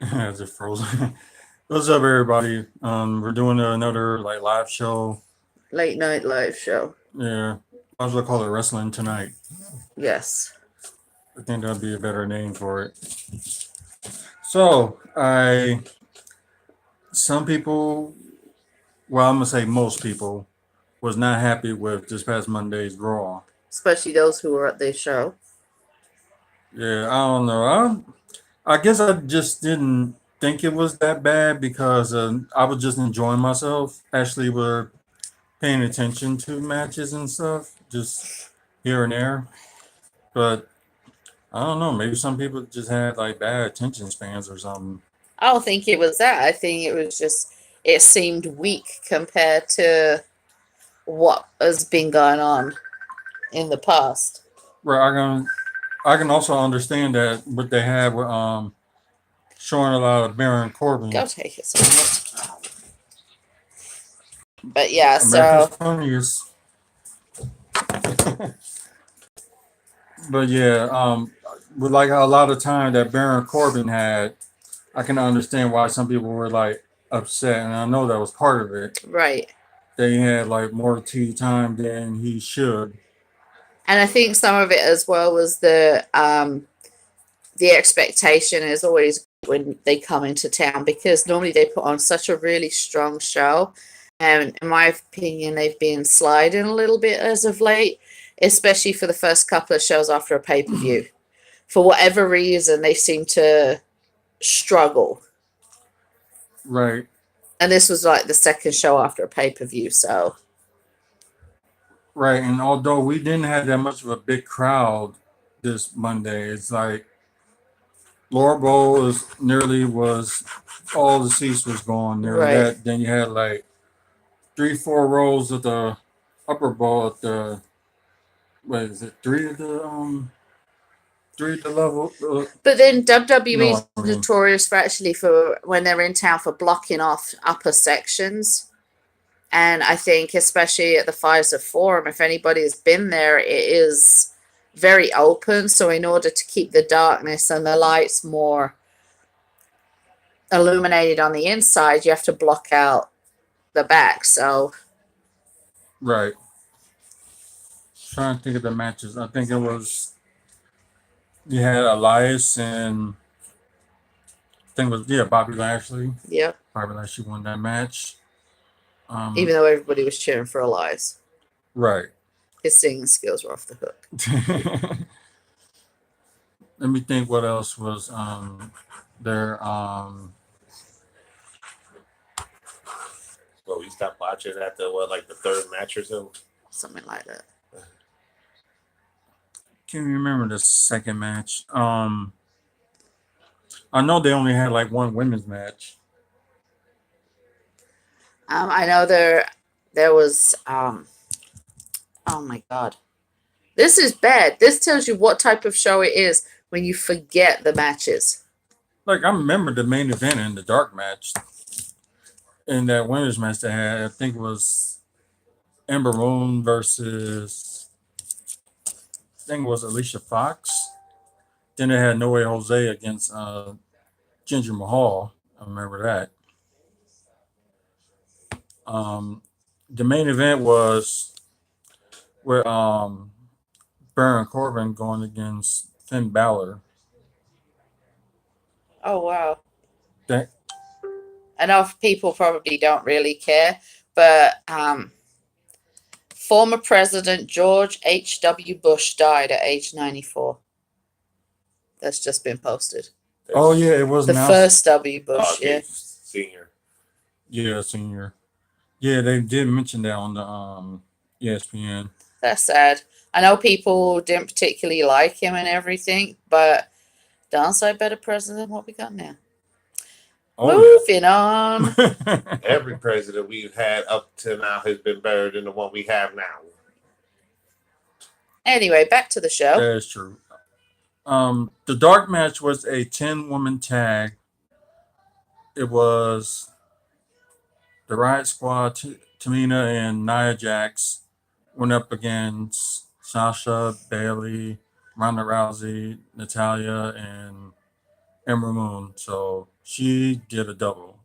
Just frozen. What's up, everybody? We're doing another like live show. Late night live show. Yeah, I was gonna call it wrestling tonight. Yes. I think that'd be a better name for it. So, some people, well, I'm gonna say most people, was not happy with this past Monday's Raw. Especially those who were at the show. Yeah, I don't know. I guess I just didn't think it was that bad because I was just enjoying myself. Actually, were paying attention to matches and stuff, just here and there. But I don't know. Maybe some people just had like bad attention spans or something. I don't think it was that. I think it was just, it seemed weak compared to what has been going on in the past. Right. I can also understand that what they had with showing a lot of Baron Corbin, Go take it somewhere. But yeah, America's so funniest. But yeah, with like a lot of time that Baron Corbin had, I can understand why some people were like upset, and I know that was part of it. right. They had like more tea time than he should. And I think some of it as well was the expectation is always when they come into town because normally they put on such a really strong show. And in my opinion, they've been sliding a little bit as of late, especially for the first couple of shows after a pay per view. For whatever reason, they seem to struggle. Right, And this was like the second show after a pay per view. So, right. And although we didn't have that much of a big crowd this Monday, it's like Laura Bowl is nearly was all the seats was gone nearly right. that. Then you had like three, 4 rows of the upper bowl at the what is it, three at the level But then you WWE know is what I mean. notorious for actually for when they're in town for blocking off upper sections. And I think, especially at the Pfizer Forum, if anybody has been there, it is very open. So, in order to keep the darkness and the lights more illuminated on the inside, you have to block out the back. So, Right. Trying to think of the matches. I think it was you had Elias and I think it was Bobby Lashley. yeah, Bobby Lashley won that match. even Um, though everybody was cheering for Elias, right. his singing skills were off the hook. Let me think what else was there. So we stopped watching at the what, like the third match or so. Something like that. Can't remember the second match. I know they only had like one women's match. I know there was, oh my God. This is bad. This tells you what type of show it is when you forget the matches. Like I remember the main event and the dark match. In that women's match they had, I think it was Ember Moon versus I think it was Alicia Fox. Then they had No Way Jose against Ginger Mahal. I remember that. Um, the main event was where Baron Corbin going against Finn Balor. Oh, wow. That I know people probably don't really care, but former President George H.W. Bush died at age 94. That's just been posted. oh yeah, it was The announced. first W. Bush, Okay, yeah. senior. Yeah, senior. Yeah, they did mention that on the ESPN. That's sad. I know people didn't particularly like him and everything, but downside better president than what we got now. Oh Moving on. yeah. Every president we've had up to now has been better than the one we have now. Anyway, back to the show. That is true. The dark match was a 10-woman tag. It was the Riot Squad, Tamina and Nia Jax went up against Sasha, Bailey, Ronda Rousey, Natalia, and Ember Moon. So she did a double.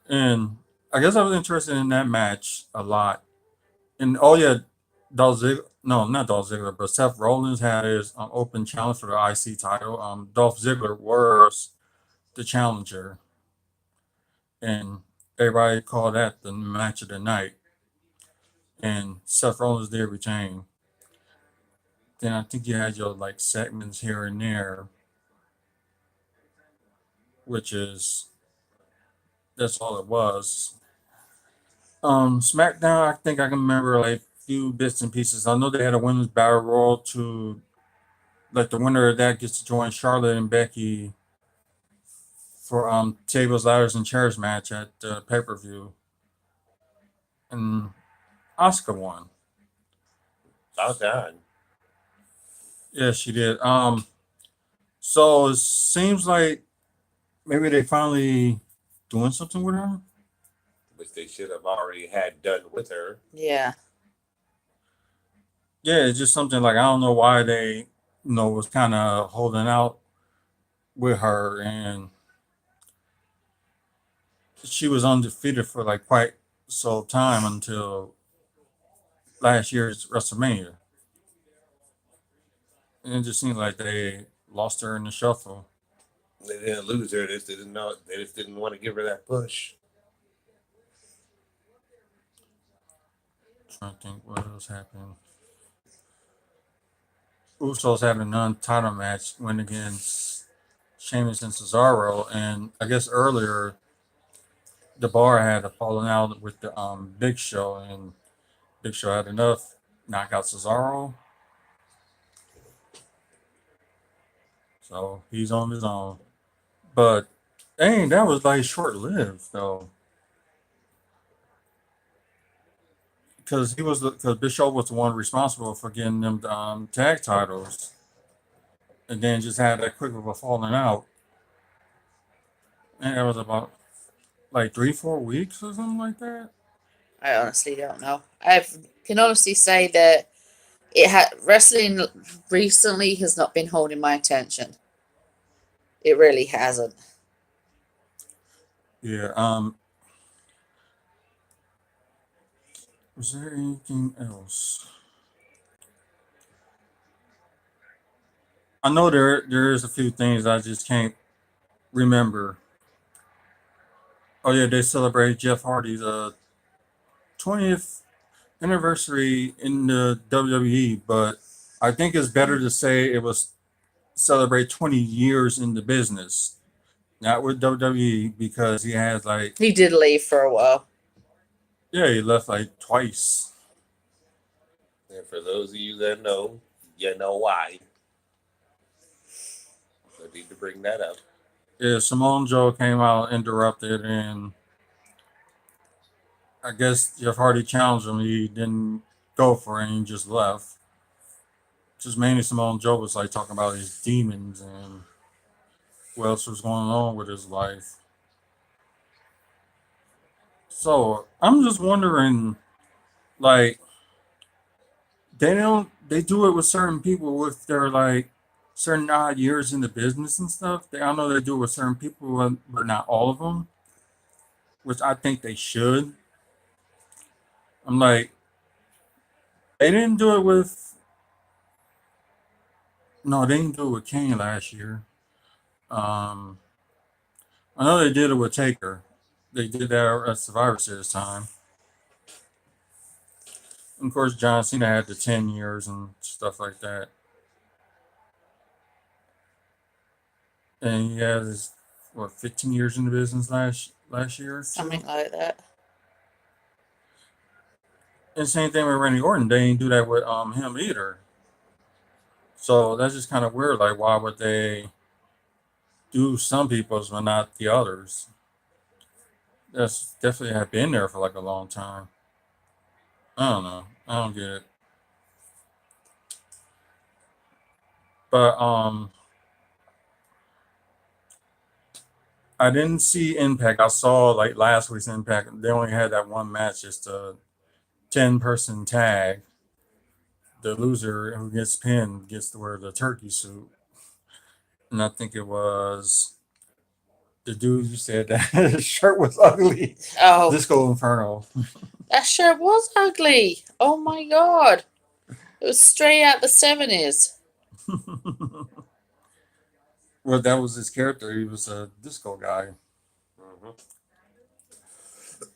And I guess I was interested in that match a lot. And oh yeah, Dolph Ziggler, no, not Dolph Ziggler, but Seth Rollins had his open challenge for the IC title. Dolph Ziggler was the challenger, and everybody called that the match of the night. And Seth Rollins did retain. Then I think you had your like segments here and there, which is that's all it was. SmackDown, I think I can remember like few bits and pieces. I know they had a women's battle royal to like the winner of that gets to join Charlotte and Becky for tables, ladders, and chairs match at the pay per view, and Oscar won. About time. Yeah, she did. So it seems like maybe they finally doing something with her. Which they should have already had done with her. Yeah. Yeah, it's just something like I don't know why they, was kind of holding out with her, and she was undefeated for like quite so time until last year's WrestleMania, and it just seemed like they lost her in the shuffle. They didn't lose her. They just didn't know. They just didn't want to give her that push. Trying to think what else happened. Usos had a non-title match, went against Sheamus and Cesaro, and I guess earlier the bar had a falling out with the Big Show, and Big Show had enough, knock out Cesaro, so he's on his own. But dang, that was like short-lived though, because because Big Show was the one responsible for getting them tag titles, and then just had that quick of a falling out, and that was about like 3-4 weeks or something like that. I honestly don't know. I can honestly say that wrestling recently has not been holding my attention. It really hasn't. Yeah. Was there anything else? I know there is a few things I just can't remember. Oh yeah, they celebrate Jeff Hardy's 20th anniversary in the WWE, but I think it's better to say it was celebrate 20 years in the business, not with WWE, because he has like, He did leave for a while. yeah, he left like twice. And for those of you that know, you know why. I need to bring that up. Yeah, Simone Joe came out, interrupted, and I guess Jeff Hardy challenged him. He didn't go for it, and he just left. Just mainly Simone Joe was like talking about his demons and what else was going on with his life. So I'm just wondering, like, they do it with certain people with their like certain odd years in the business and stuff. I know they do it with certain people, but not all of them, which I think they should. I'm like, they didn't do it with, no, they didn't do it with Kane last year. Um, I know they did it with Taker. They did that at Survivor Series time. And of course, John Cena had the 10 years and stuff like that. And he has, what, 15 years in the business last year? too? Something like that. And same thing with Randy Orton. They didn't do that with him either. So that's just kind of weird. Like, why would they do some people's but not the others? That's definitely have been there for like a long time. I don't know. I don't get it. But I didn't see Impact. I saw like last week's Impact. They only had that one match, just a 10-person tag. The loser who gets pinned gets to wear the turkey suit. and I think it was the dude who said that his shirt was ugly. Oh, Disco Inferno. that shirt was ugly. Oh my god. It was straight out the 70s. Well, that was his character. He was a disco guy. Mhm.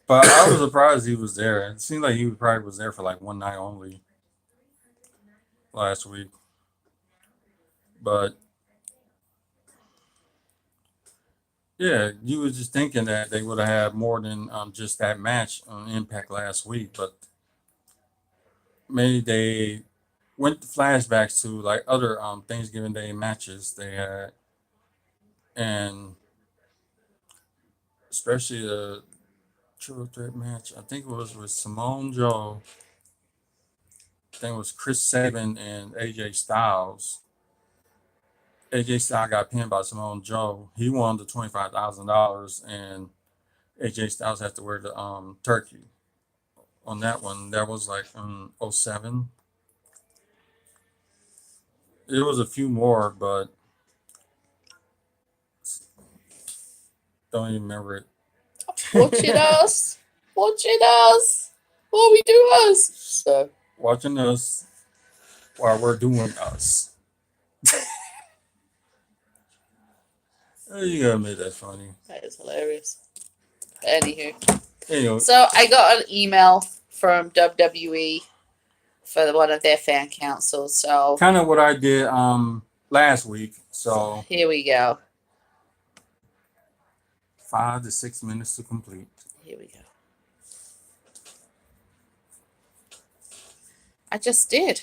But I was surprised he was there. It seemed like he probably was there for like one night only last week. But yeah, you was just thinking that they would have had more than just that match on Impact last week. But maybe they went flashbacks to like other Thanksgiving Day matches they had, and especially the triple threat match. I think it was with Simone Joe. I think it was Chris Sabin and AJ Styles. AJ Styles got pinned by Simone Joe. He won the $25,000, and AJ Styles had to wear the turkey on that one. That was like 07. There was a few more, but don't even remember it. Watching us. Watching us. What we do us. So, Watching us while we're doing us. You gotta admit that's funny. that is hilarious. Anywho. Anyway, So, I got an email from WWE for one of their fan councils. So, kind of what I did last week. So here we go. 5 to 6 minutes to complete. Here we go. I just did.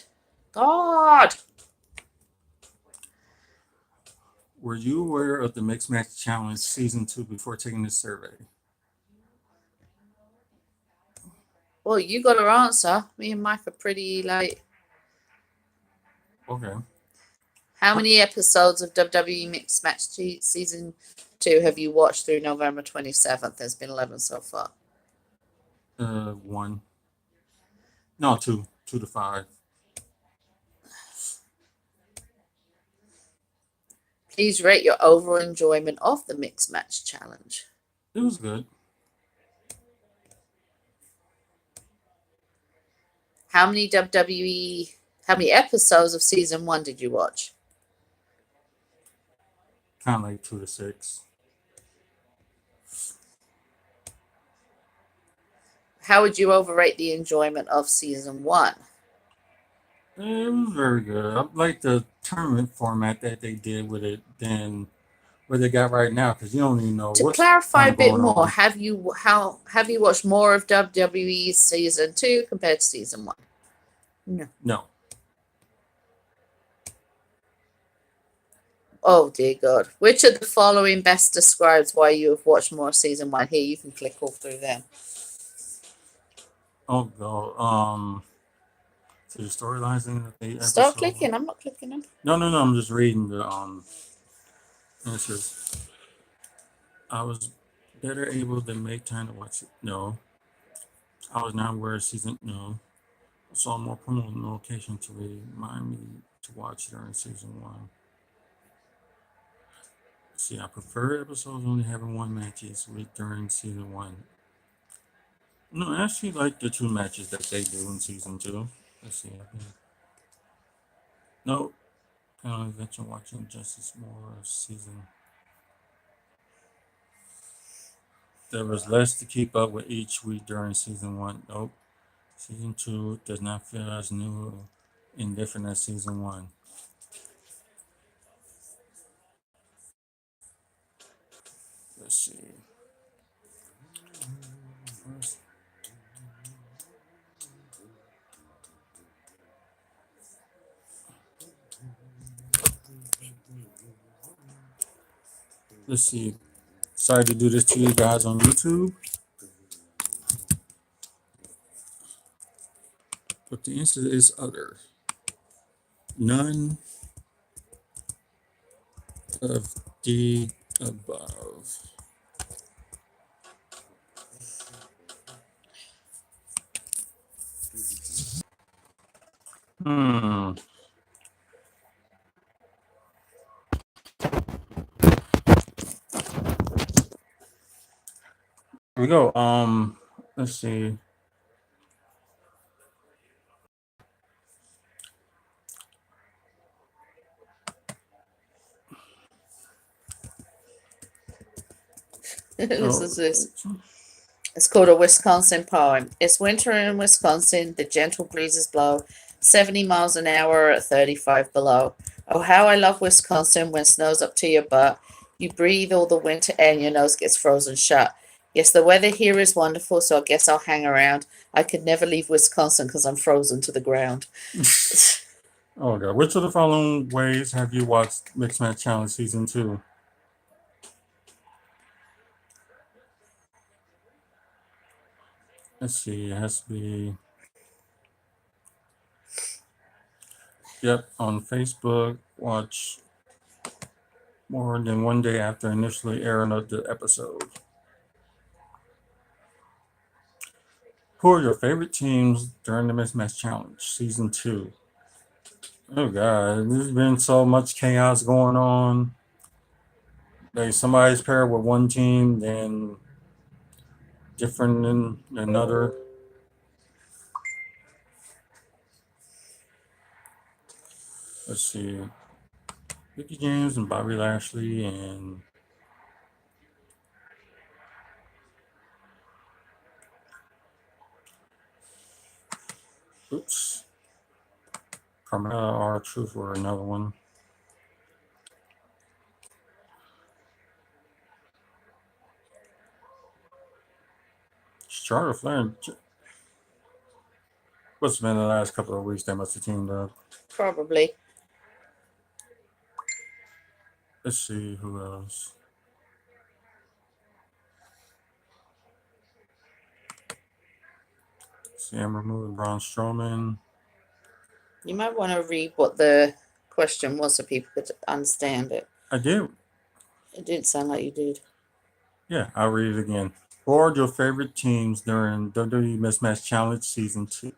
God. Were you aware of the Mixed Match Challenge Season 2 before taking this survey? Well, you got to answer. Me and Mike are pretty like. Okay. How many episodes of WWE Mixed Match Season 2 have you watched through November 27th? There's been 11 so far. 1. No, 2. 2 to 5. Please rate your overall enjoyment of the Mixed Match Challenge. It was good. How many episodes of Season 1 did you watch? Kind of like 2 to 6. How would you overrate the enjoyment of Season 1? It was very good. I like the tournament format that they did with it than what they got right now, because you don't even know To what's clarify a kinda bit going more, on. have you watched more of WWE Season 2 compared to Season 1? No. No. Oh dear God. Which of the following best describes why you have watched more of Season 1? Here, you can click all through them. Oh, God. So the storylines in the Stop episode. clicking. I'm not clicking them. No. I'm just reading the answers. I was better able to make time to watch it. No. I was not aware of season. No. I saw more promo notification to remind me to watch during season 1. See, I prefer episodes only having one matches with during season 1. No, I actually like the 2 matches that they do in season 2. Let's see. No. I don't eventually watching Justice more season. There was less to keep up with each week during season 1. Nope. Season 2 does not feel as new and different as season 1. Let's see. First. Let's see. Sorry to do this to you guys on YouTube. But the answer is other. None of the above. Here we go. Let's see. This Oh, is this. It's called a Wisconsin poem. It's winter in Wisconsin. The gentle breezes blow 70 miles an hour at 35 below. Oh, how I love Wisconsin when snow's up to your butt. You breathe all the winter air and your nose gets frozen shut. Yes, the weather here is wonderful, so I guess I'll hang around. I could never leave Wisconsin because I'm frozen to the ground. oh god. Which of the following ways have you watched Mixed Match Challenge Season 2? Let's see. It has to be. Yep, on Facebook. Watch more than one day after initially airing of the episode. Who are your favorite teams during the Mixed Match Challenge Season 2? Oh god, there's been so much chaos going on. Like somebody's paired with one team, then different than another. Let's see. Mickey James and Bobby Lashley and oops. Carmella R Truth were another one. Charlotte Flair. What's been the last couple of weeks they must have teamed up. Probably. Let's see who else. Sam removed Braun Strowman. You might want to read what the question was so people could understand it. I did. It didn't sound like you did. Yeah, I'll read it again. Who are your favorite teams during WWE Mismatch Challenge Season 2?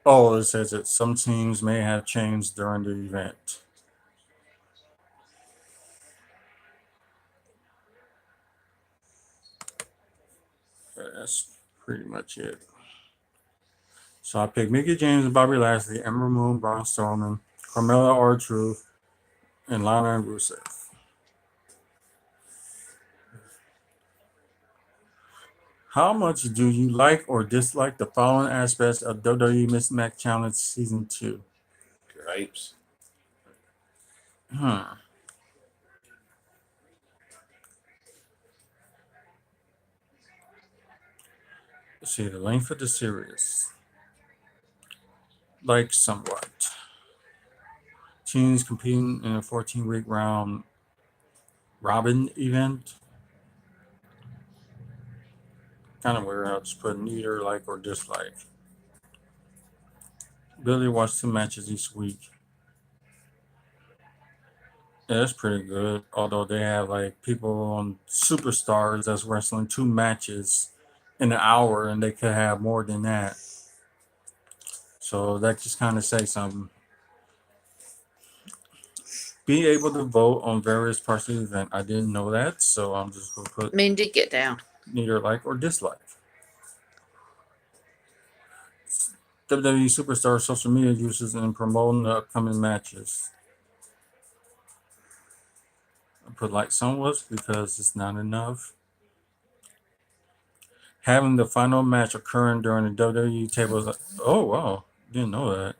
Oh, it says that some teams may have changed during the event. That's pretty much it. So I picked Mickey James and Bobby Lashley, Ember Moon, Braun Strowman, Carmella R-Truth, and Lana and Rusev. How much do you like or dislike the following aspects of WWE Mismatch Challenge Season 2? Grapes. Let's see, the length of the series. Like somewhat. Teams competing in a 14-week round robin event. Kind of weird. I'll just put neither like or dislike. Ability to watch 2 matches each week. Yeah, that's pretty good. Although they have like people on superstars that's wrestling 2 matches in an hour, and they could have more than that. So that just kind of says something. Be able to vote on various parts of the event. I didn't know that, so I'm just gonna put Mindy, get down. neither like or dislike. WWE Superstar social media uses in promoting the upcoming matches. I put like somewhat because it's not enough. Having the final match occurring during the WWE tables. Oh wow, didn't know that.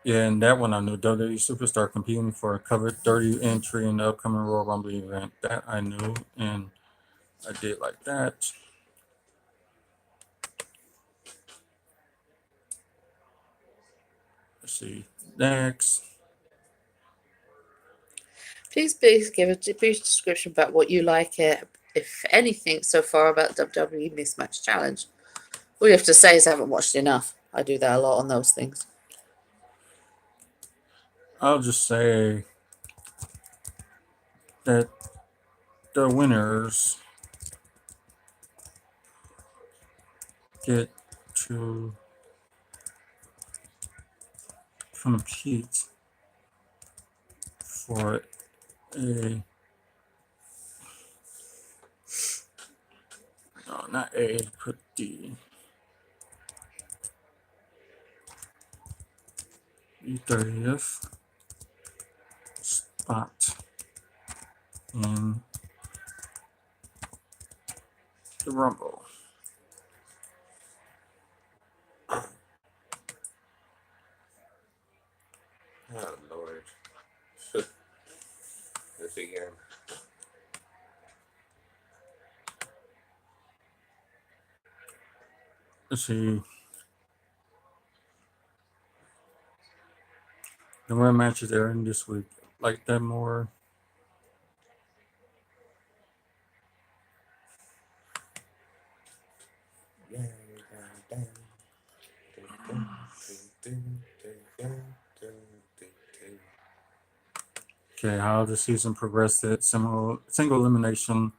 Yeah, and that one I knew. WWE Superstar competing for a covered 30 entry in the upcoming Royal Rumble event. That I knew, and I did like that. Let's see. Next. Please give a brief description about what you like, if anything, so far about WWE Mismatch Challenge. All you have to say is I haven't watched enough. I do that a lot on those things. I'll just say that the winners get to compete for a not A, put D. The 30th spot in the Rumble. Oh Lord. This again. Let's see. The more matches are in this week, like that more. Okay, how the season progressed at single elimination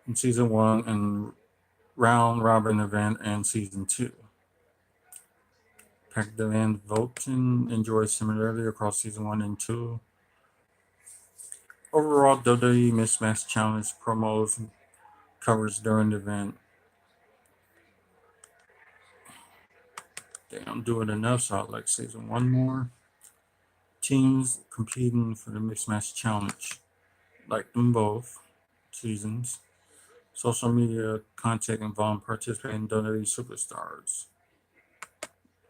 in season 1 and round robin event and season 2. Pack the land voting enjoyed similarly across season 1 and 2. Overall, WWE Mismatch Challenge promos coverage during the event. They don't do it enough, so I'd like season 1 more. Teams competing for the Mismatch Challenge, like them both seasons. Social media content involving participating WWE superstars,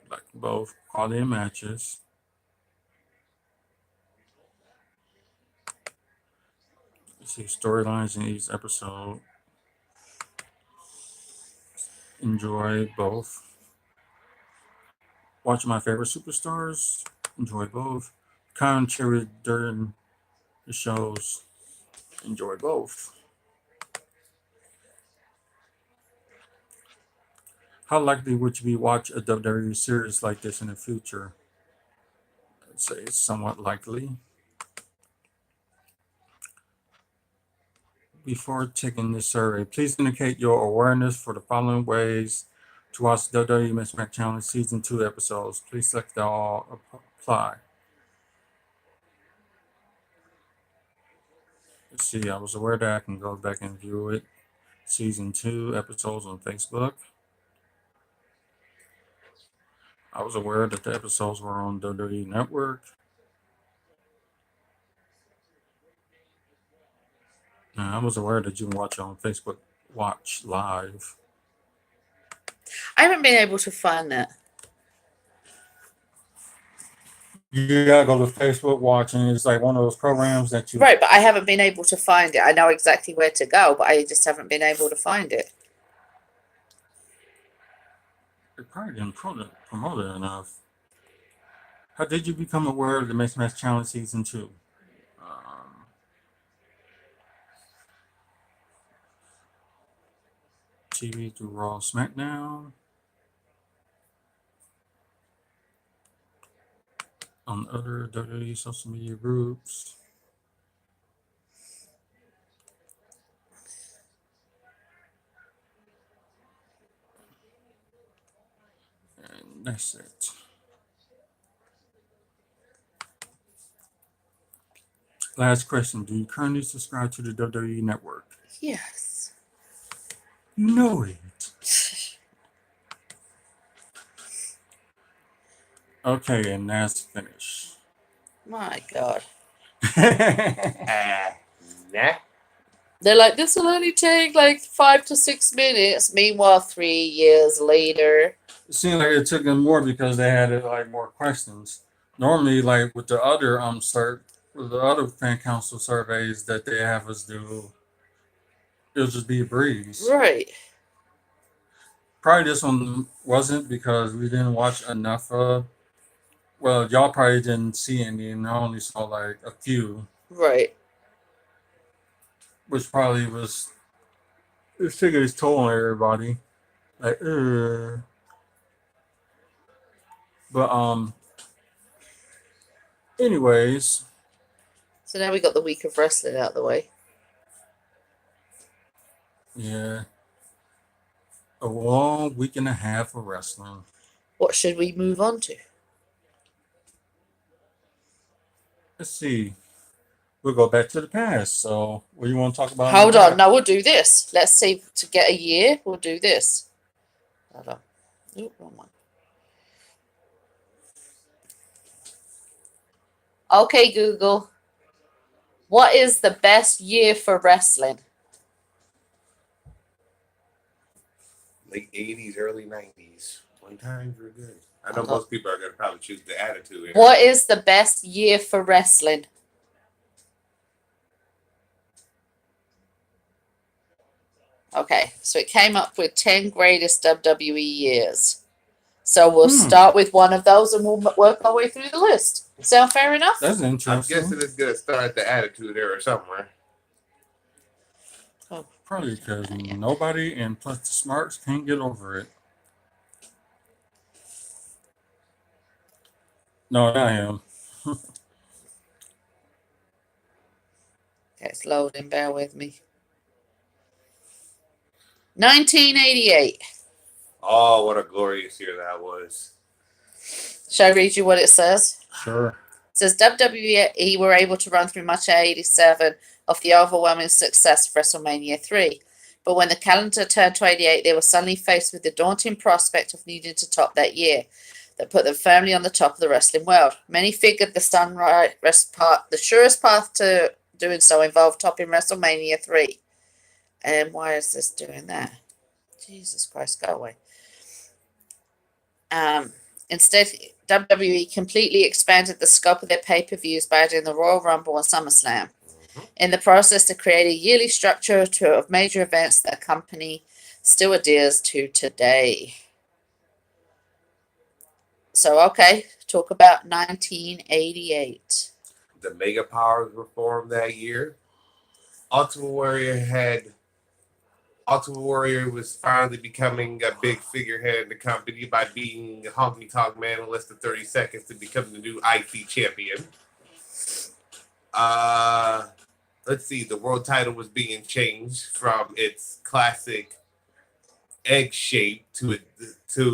like both quality matches. See storylines in each episode. Enjoy both. Watch my favorite superstars. Enjoy both. Commentary during the shows. Enjoy both. How likely would you be watch a WWE series like this in the future? I'd say it's somewhat likely. Before taking this survey, please indicate your awareness for the following ways to watch WWE Mismatch Challenge Season 2 episodes. Please select all apply. Let's see, I was aware that I can go back and view it. Season 2 episodes on Facebook. I was aware that the episodes were on WWE Network. I was aware that you can watch it on Facebook Watch Live. I haven't been able to find that. You gotta go to Facebook Watch, and it's like one of those programs that you. Right, but I haven't been able to find it. I know exactly where to go, but I just haven't been able to find it. They probably didn't promote it enough. How did you become aware of the Mismatch Challenge Season 2? TV through Raw, SmackDown. On other WWE social media groups. And that's it. Last question. Do you currently subscribe to the WWE Network? Yes. You know it. Okay, and that's finished. My God. Nah. They're like, this will only take like 5 to 6 minutes. Meanwhile, 3 years later. It seemed like it took them more because they had like more questions. Normally, like with the other with the other fan council surveys that they have us do, it'll just be a breeze. Right. Probably this one wasn't because we didn't watch enough of. Well, y'all probably didn't see any, and I only saw like a few, Right. which probably was it's taking its toll on everybody. Like, but anyways, So now we got the week of wrestling out of the way. yeah, a long week and a half of wrestling. What should we move on to? Let's see. we'll go back to the past. So, what do you want to talk about? Hold now? on. No, we'll do this. Let's see. To get a year, we'll do this. Hold on. Oop, wrong one. Okay, Google. What is the best year for wrestling? Late 80s, early 90s. One times were good. I know Hold on. most people are going to probably choose the Attitude Era. What is the best year for wrestling? Okay, so it came up with 10 greatest WWE years. So we'll start with one of those and we'll work our way through the list. Sound fair enough? That's I'm interesting. guessing it's going to start at the Attitude Era somewhere. Oh, Probably because nobody, and plus the smarts, can't get over it. No, I am. okay, it's loading. Bear with me. 1988. Oh, what a glorious year that was. Shall I read you what it says? Sure. It says WWE were able to run through much of 87 of the overwhelming success of WrestleMania 3. But when the calendar turned to 88, they were suddenly faced with the daunting prospect of needing to top that year that put them firmly on the top of the wrestling world. Many figured the surest path to doing so involved topping WrestleMania 3. And why is this doing that? Jesus Christ, go away. Instead, WWE completely expanded the scope of their pay-per-views by adding the Royal Rumble and SummerSlam. In the process, to create a yearly structure of major events that the company still adheres to today. So, okay, talk about 1988. The Mega Powers were formed that year. Ultimate Warrior was finally becoming a big figurehead in the company by beating Honky Tonk Man in less than 30 seconds to become the new IC champion. Let's see, the world title was being changed from its classic egg shape to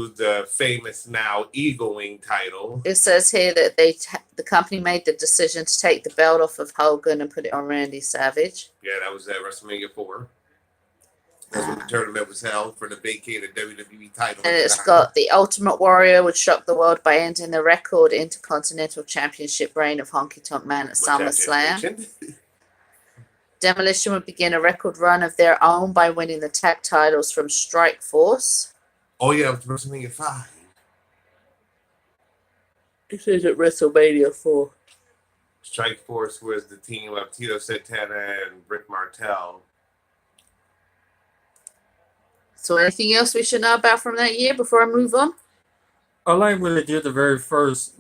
the famous now Eagle Wing title. It says here that the company made the decision to take the belt off of Hogan and put it on Randy Savage. Yeah, that was at WrestleMania 4. That's when the tournament was held for the vacated WWE title. And it's got the Ultimate Warrior, which shocked the world by ending the record Intercontinental Championship reign of Honky Tonk Man at SummerSlam. Demolition would begin a record run of their own by winning the tag titles from Strike Force. Oh, yeah, it was WrestleMania 5. It says at WrestleMania 4. Strike Force was the team of Tito Santana and Rick Martel. So anything else we should know about from that year before I move on? I like when they did the very first,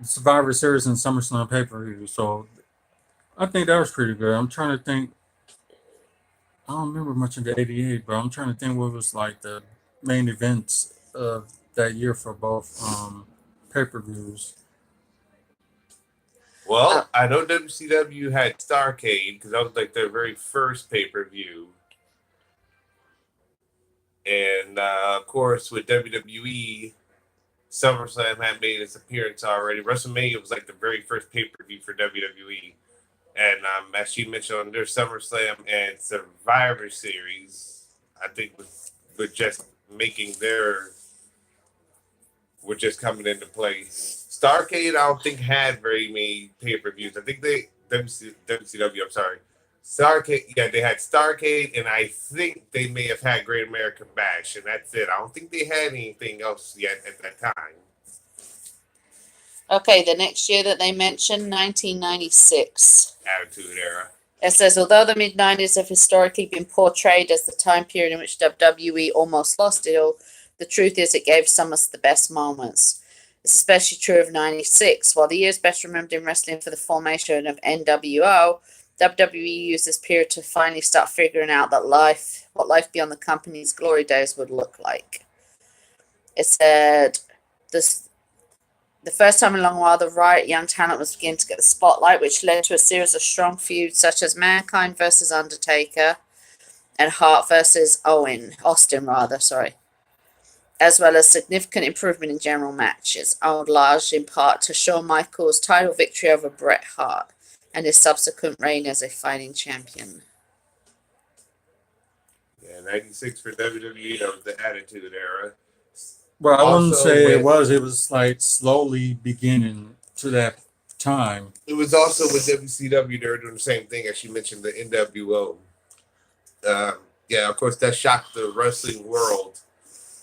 Survivor Series and SummerSlam pay-per-view. So I think that was pretty good. I'm trying to think. I don't remember much of the 88, but I'm trying to think what was like the main events of that year for both pay-per-views. Well, I know WCW had Starrcade because that was like their very first pay-per-view. And, of course, with WWE, SummerSlam had made its appearance already. WrestleMania was like the very first pay-per-view for WWE. And as she mentioned on their SummerSlam and Survivor Series, I think with just making were just coming into play. Starrcade, I don't think had very many pay-per-views. I think WCW, I'm sorry. Starrcade, yeah, they had Starrcade, and I think they may have had Great American Bash, and that's it. I don't think they had anything else yet at that time. Okay, the next year that they mentioned, 1996. Attitude Era. It says, although the mid-90s have historically been portrayed as the time period in which WWE almost lost it all, the truth is it gave some of us the best moments. It's especially true of 96. While the year is best remembered in wrestling for the formation of NWO, WWE used this period to finally start figuring out what life beyond the company's glory days would look like. It said, the first time in a long while, the right young talent was beginning to get the spotlight, which led to a series of strong feuds such as Mankind versus Undertaker and Hart versus Austin, as well as significant improvement in general matches, owed largely in part to Shawn Michaels' title victory over Bret Hart. and his subsequent reign as a fighting champion. Yeah, 96 for WWE. That was the Attitude Era. Well, I wouldn't Also say it with- was. It was like slowly beginning to that time. It was also with WCW. They were doing the same thing as you mentioned, the NWO. Yeah, of course, that shocked the wrestling world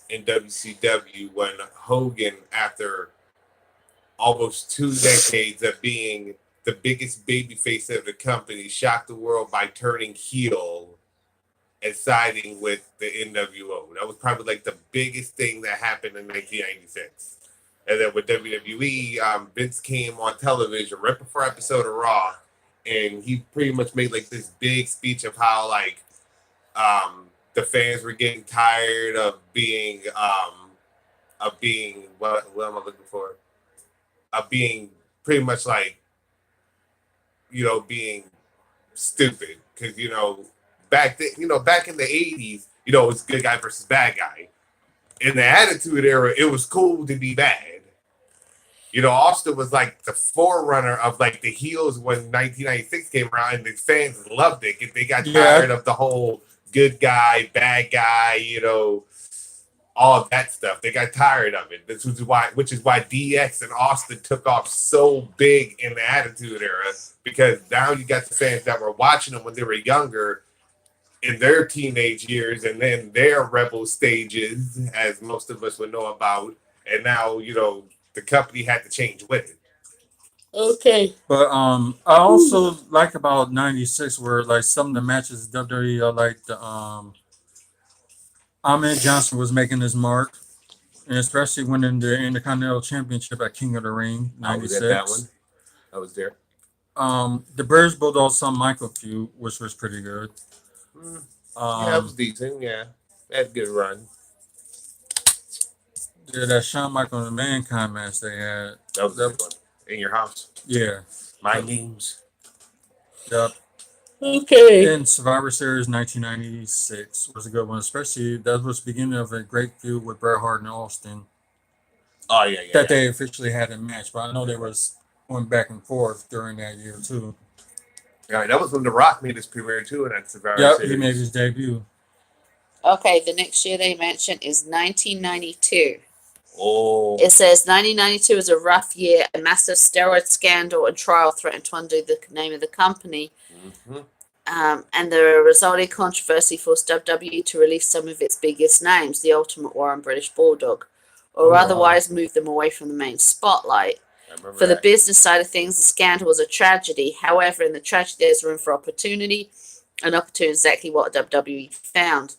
in WCW when Hogan, after almost 2 decades of being the biggest babyface of the company, shocked the world by turning heel and siding with the NWO. That was probably like the biggest thing that happened in 1996. And then with WWE, Vince came on television right before episode of Raw, and he pretty much made like this big speech of how like the fans were getting tired of being what am I looking for? Of being pretty much like being stupid because back in the 80s, it was good guy versus bad guy. In the Attitude Era, it was cool to be bad. Austin was like the forerunner of like the heels when 1996 came around, and the fans loved it. They got tired of the whole good guy, bad guy, all of that stuff. They got tired of it. Which is why DX and Austin took off so big in the Attitude Era, because now you got the fans that were watching them when they were younger, in their teenage years, and then their rebel stages, as most of us would know about, and now the company had to change with it. Okay. But I also like about '96 where like some of the matches WWE are like the Ahmed Johnson was making his mark, and especially winning the Intercontinental Championship at King of the Ring '96. That one. I was there. The British Bulldog Shawn Michael feud, which was pretty good. Yeah, it was decent. Yeah, had a good run. Yeah, that Shawn Michael and the Mankind match they had. That was a good one. In your house. Yeah. My games. Yep. Okay. And Survivor Series 1996 was a good one, especially that was the beginning of a great feud with Bret Hart and Austin. Oh yeah. That they officially had a match, but I know they was going back and forth during that year too. All right, that was when The Rock made his premiere too, and that's Survivor Yep, Series. he made his debut. Okay, the next year they mentioned is 1992. Oh. It says 1992 was a rough year. A massive steroid scandal and trial threatened to undo the name of the company. Mm-hmm. And the resulting controversy forced WWE to release some of its biggest names, The Ultimate Warrior and British Bulldog, or otherwise move them away from the main spotlight. For the business side of things, the scandal was a tragedy. However, in the tragedy, there's room for opportunity, and opportunity is exactly what WWE found.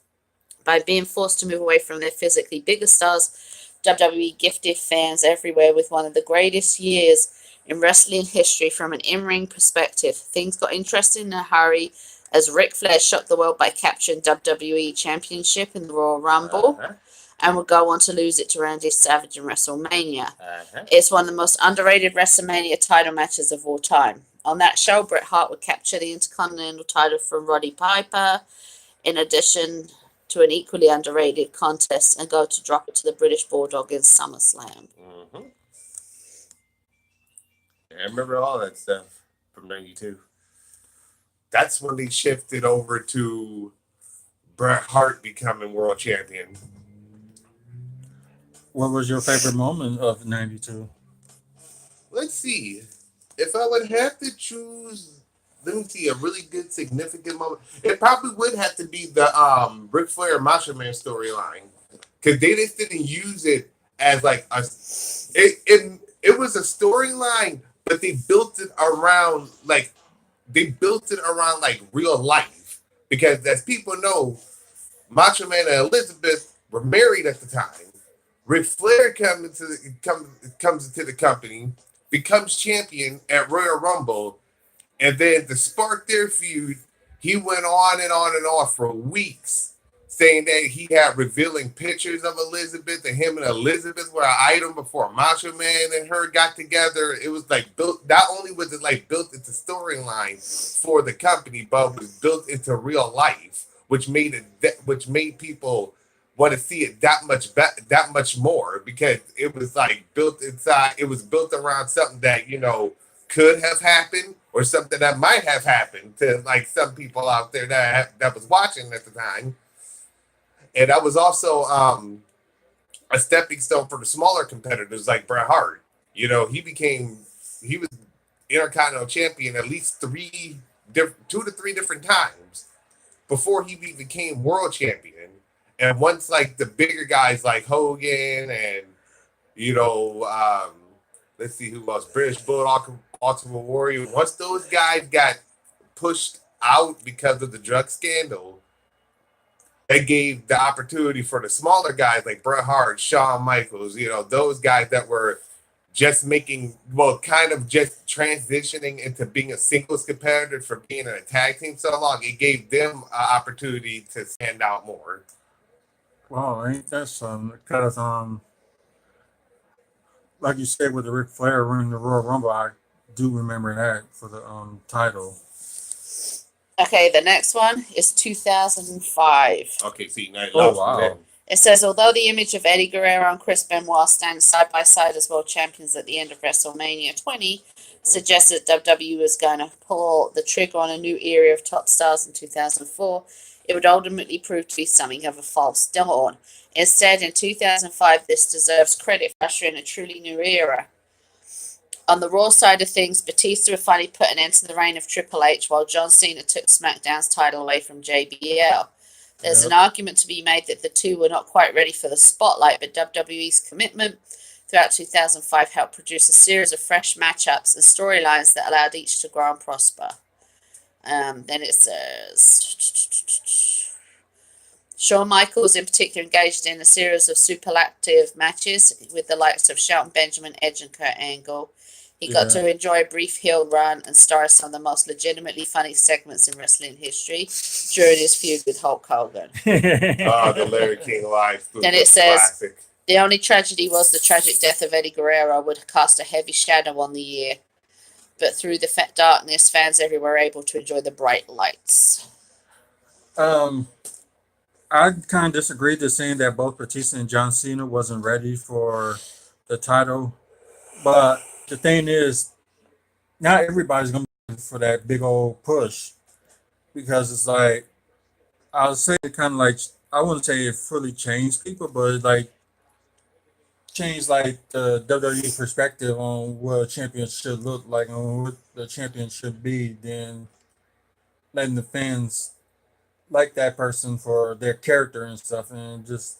By being forced to move away from their physically bigger stars, WWE gifted fans everywhere with one of the greatest years in wrestling history from an in-ring perspective. Things got interesting in a hurry as Ric Flair shocked the world by capturing WWE Championship in the Royal Rumble and would go on to lose it to Randy Savage in WrestleMania. It's one of the most underrated WrestleMania title matches of all time. On that show, Bret Hart would capture the Intercontinental title from Roddy Piper, in addition to an equally underrated contest, and go to drop it to the British Bulldog in SummerSlam. Mm-hmm. Yeah, I remember all that stuff from '92. That's when they shifted over to Bret Hart becoming world champion. What was your favorite moment of '92? Let's see. If I would have to choose, let me see, a really good significant moment. It probably would have to be the Ric Flair and Macho Man storyline, because they just didn't use it as like a. It was a storyline, but they built it around like real life, because as people know, Macho Man and Elizabeth were married at the time. Ric Flair comes into the company, becomes champion at Royal Rumble, and then to spark their feud, he went on and on and on for weeks, saying that he had revealing pictures of Elizabeth, and him and Elizabeth were an item before Macho Man and her got together. It was like built. Not only was it like built into storyline for the company, but it was built into real life, which made people want to see it that much more, because it was like built inside. It was built around something that could have happened, or something that might have happened to like some people out there that was watching at the time. And that was also a stepping stone for the smaller competitors like Bret Hart. You know, he was Intercontinental Champion at least 2 to 3 different times before he became World Champion. And once like the bigger guys like Hogan and you know, let's see who else, British Bulldog, Ultimate Warrior. Once those guys got pushed out because of the drug scandal, they gave the opportunity for the smaller guys like Bret Hart, Shawn Michaels, you know, those guys that were just kind of just transitioning into being a singles competitor from being in a tag team so long. It gave them an opportunity to stand out more. Well, ain't that something? Because like you said with the Ric Flair winning the Royal Rumble, I do remember that for the title. Okay, the next one is 2005. Okay, see, now Oh, wow. It says, although the image of Eddie Guerrero and Chris Benoit standing side by side as world champions at the end of WrestleMania 20 suggests that WWE was going to pull the trigger on a new era of top stars in 2004, it would ultimately prove to be something of a false dawn. Instead, in 2005, this deserves credit for ushering a truly new era. On the Raw side of things, Batista would finally put an end to the reign of Triple H, while John Cena took SmackDown's title away from JBL. There's an argument to be made that the two were not quite ready for the spotlight, but WWE's commitment throughout 2005 helped produce a series of fresh matchups and storylines that allowed each to grow and prosper. Then it says, Shawn Michaels in particular engaged in a series of superlative matches with the likes of Shelton Benjamin, Edge, and Kurt Angle. He got to enjoy a brief heel run and star in some of the most legitimately funny segments in wrestling history during his feud with Hulk Hogan. The Larry King Live. Then it says, classic. The only tragedy was the tragic death of Eddie Guerrero would cast a heavy shadow on the year. But through the darkness, fans everywhere were able to enjoy the bright lights. I kind of disagree to saying that both Batista and John Cena wasn't ready for the title. But the thing is, not everybody's going to be ready for that big old push. Because it's like, I would say it kind of like, I wouldn't say it fully changed people, but it like changed like the WWE perspective on what a champion should look like and what the champion should be, then letting the fans like that person for their character and stuff. And just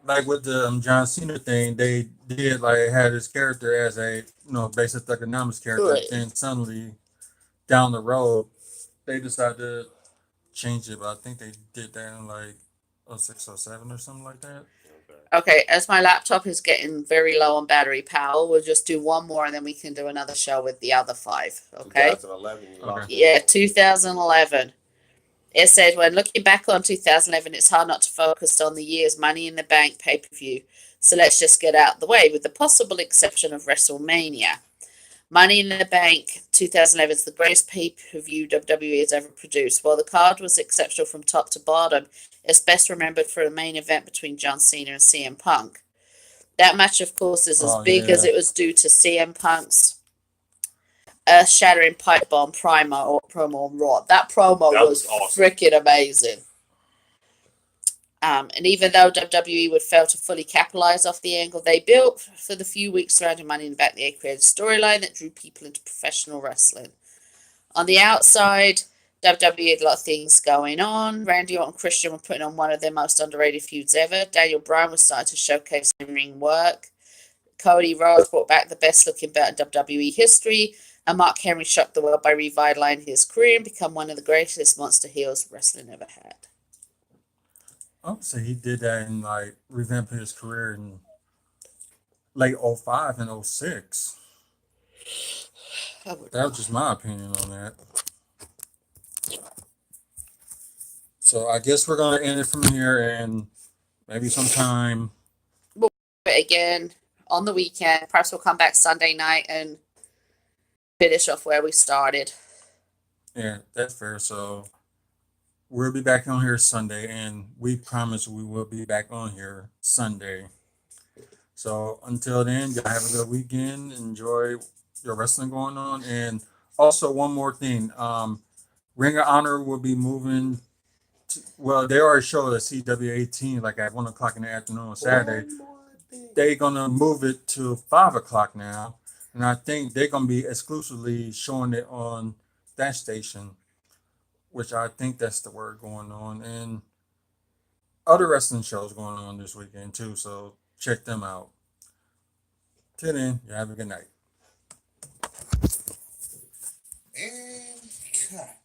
like with the John Cena thing, they did like had his character as a basic economics character. Right. Then suddenly down the road, they decided to change it. But I think they did that in like 06, 07 or something like that. Okay, as my laptop is getting very low on battery power, we'll just do one more and then we can do another show with the other 5. Okay? 2011. Okay. Yeah, 2011. It said, when looking back on 2011, it's hard not to focus on the year's Money in the Bank pay-per-view. So let's just get out of the way, with the possible exception of WrestleMania. Money in the Bank 2011 is the greatest pay-per-view WWE has ever produced. While the card was exceptional from top to bottom, it's best remembered for the main event between John Cena and CM Punk. That match, of course, is as big as it was due to CM Punk's earth-shattering pipe bomb promo on Raw. That promo was awesome. Freaking amazing. And even though WWE would fail to fully capitalize off the angle they built for the few weeks surrounding Money in the Bank, they created a storyline that drew people into professional wrestling. On the outside, WWE had a lot of things going on. Randy Orton and Christian were putting on one of their most underrated feuds ever. Daniel Bryan was starting to showcase in-ring work. Cody Rhodes brought back the best-looking belt in WWE history. And Mark Henry shocked the world by revitalizing his career and become one of the greatest monster heels wrestling ever had. I would say he did that in like revamping his career in late 05 and 06. That was just my opinion on that. So I guess we're going to end it from here and maybe sometime. We'll do it again on the weekend. Perhaps we'll come back Sunday night and finish off where we started. Yeah, that's fair. So we'll be back on here Sunday, and we promise we will be back on here Sunday. So until then, y'all have a good weekend. Enjoy your wrestling going on. And also one more thing, Ring of Honor will be moving. Well, they already showed at CW18 like at 1 o'clock in the afternoon on Saturday. One more thing. They're gonna move it to 5 o'clock now, and I think they're gonna be exclusively showing it on that station, which I think that's the word going on. And other wrestling shows going on this weekend too, so check them out. Till then, you have a good night. And cut.